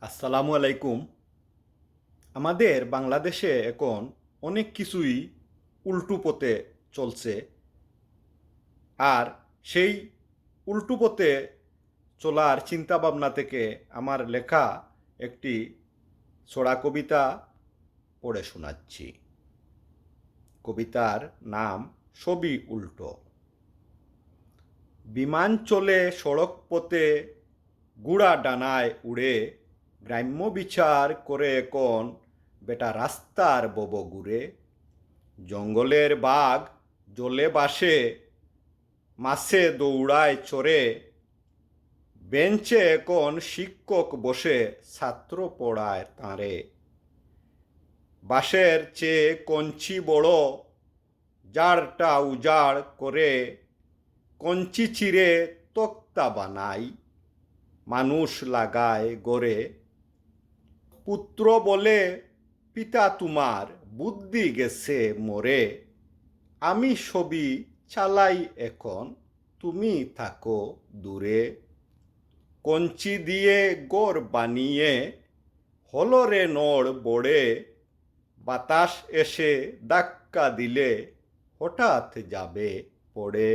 আসসালামু আলাইকুম। আমাদের বাংলাদেশে এখন অনেক কিছুই উল্টো পথে চলছে। আর সেই উল্টো পথে চলার চিন্তাভাবনা থেকে আমার লেখা একটি ছড়া কবিতা পড়ে শোনাচ্ছি। কবিতার নাম সবই উল্টো। বিমান চলে সড়ক পথে, গুড়া ডানায় উড়ে, গ্রাম্য বিচার করে এখন বেটা রাস্তার ববগুড়ে। জঙ্গলের বাঘ জলে বাসে, মাছে দৌড়ায় চড়ে, বেঞ্চে এখন শিক্ষক বসে ছাত্র পড়ায় তাঁরে। বাঁশের চেয়ে কঞ্চি বড়, জাড়টা উজাড় করে, কঞ্চি চিরে তক্তা বানাই, মানুষ লাগায় গড়ে। পুত্র বলে, পিতা তোমার বুদ্ধি গেছে মরে, আমি সবই চালাই এখন, তুমি থাকো দূরে। কঞ্চি দিয়ে গড় বানিয়ে হলো রে নড় বড়ে, বাতাস এসে ধাক্কা দিলে হঠাৎ যাবে পড়ে।